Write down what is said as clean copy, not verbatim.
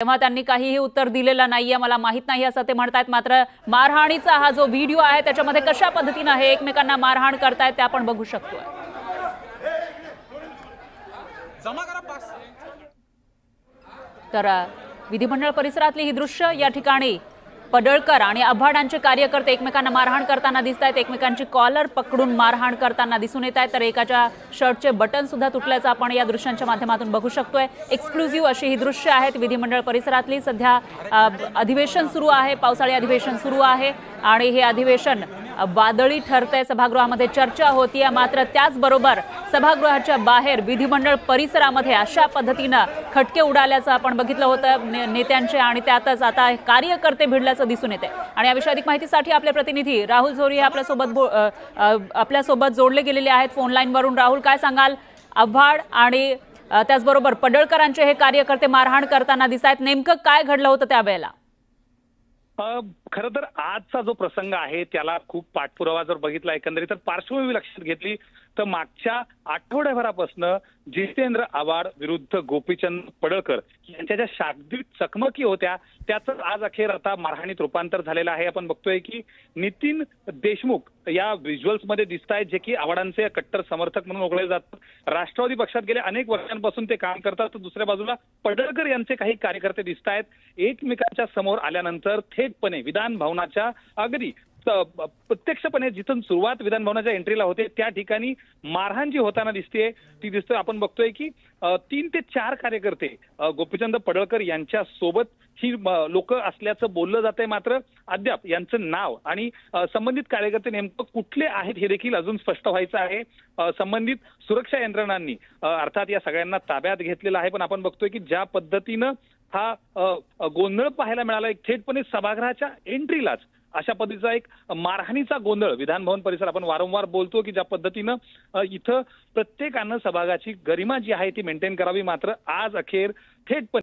तेव्हा त्यांनी काहीही उत्तर दिलेलं नाहीये, मला माहित नाही असं ते म्हणतात। मात्र मारहाणीचा हा जो व्हिडिओ आहे त्याच्यामध्ये कशा पद्धतीने हे एकमेकांना मारहाण करतायत ते आपण बघू शकतोय। तर विधिमंडळ परिसरातली ही दृश्य, या ठिकाणी पडळकर आणि आव्हाडांचे कार्यकर्ते एकमेकांना मारहाण करताना दिसतायत, एकमेकांची कॉलर पकडून मारहाण करताना दिसून येत आहेत। तर एकाच्या शर्टचे बटन सुद्धा तुटल्याचं आपण या दृश्यांच्या माध्यमातून बघू शकतोय। एक्सक्लुझिव्ह अशी ही दृश्य आहेत विधिमंडळ परिसरातली। सध्या अधिवेशन सुरू आहे, पावसाळी अधिवेशन सुरू आहे आणि हे अधिवेशन वादळी ठरतंय। सभागृहामध्ये चर्चा होतीये, मात्र त्याचबरोबर सभागृहाच्या बाहेर विधिमंडळ परिसरामध्ये अशा पद्धतीने खटके उडाल्याचं आपण बघितलं होतं नेत्यांचे, आणि त्यातच आता कार्यकर्ते भिडल्याचं दिसून येते। आणि या विषयी अधिक माहितीसाठी आपले प्रतिनिधी राहुल झोरी आपल्यासोबत जोडले गेलेले आहेत फोन लाईन वरून। राहुल, काय सांगाल? आव्हाड आणि त्याचबरोबर पडळकरांचे हे कार्यकर्ते मारहाण करताना दिसतात, नेमकं काय घडलं होतं त्यावेळेला? खरं तर आजचा जो प्रसंग आहे त्याला खूप पाठपुरावा जर बघितला एकंदरीत, तर पार्श्वभूमी लक्षात घेतली तर मागच्या आठवड्याभरापासून जितेंद्र आव्हाड विरुद्ध गोपीचंद पडळकर यांच्या ज्या शाब्दिक चकमकी होत्या त्याच आज अखेर आता मारहाणीत रूपांतर झालेलं आहे। आपण बघतोय की नितीन देशमुख या व्हिज्युअल्स मध्ये दिसत आहेत, जे की आव्हाडांचे कट्टर समर्थक म्हणून ओळखले जातात। राष्ट्रवादी पक्षात गेले अनेक वर्षांपासून ते काम करतात। तर दुसऱ्या बाजूला पडळकर यांचे काही कार्यकर्ते दिसत आहेत, एकमेकांच्या समोर आल्यानंतर थेटपणे विधान भवनाच्या अगदी प्रत्यक्षपणे जिथून सुरुवात विधान भवनाच्या एंट्रीला होते त्या ठिकाणी मारहाण जी होताना दिसतोय। आपण बघतोय की 3 ते 4 कार्यकर्ते गोपीचंद पडळकर यांच्या सोबत ही लोक असल्याचं बोललं जातंय, मात्र अद्याप यांचं नाव आणि संबंधित कार्यकर्ते नेमकं कुठले आहेत हे देखील अजून स्पष्ट व्हायचं आहे। संबंधित सुरक्षा यंत्रणांनी अर्थात या सगळ्यांना ताब्यात घेतलेलं आहे, पण आपण बघतोय की ज्या पद्धतीनं हा गोंधळ पाहायला मिळाला, एक थेटपणे सभागृहाच्या एंट्रीलाच अशा पद्धतीचा एक मारहाणीचा गोंधळ विधान भवन परिसर। आपण वारंवार बोलतो की ज्या पद्धतीनं इथं प्रत्येकानं सभागृहाची गरिमा जी आहे ती मेंटेन करावी, मात्र आज अखेर थेटपणे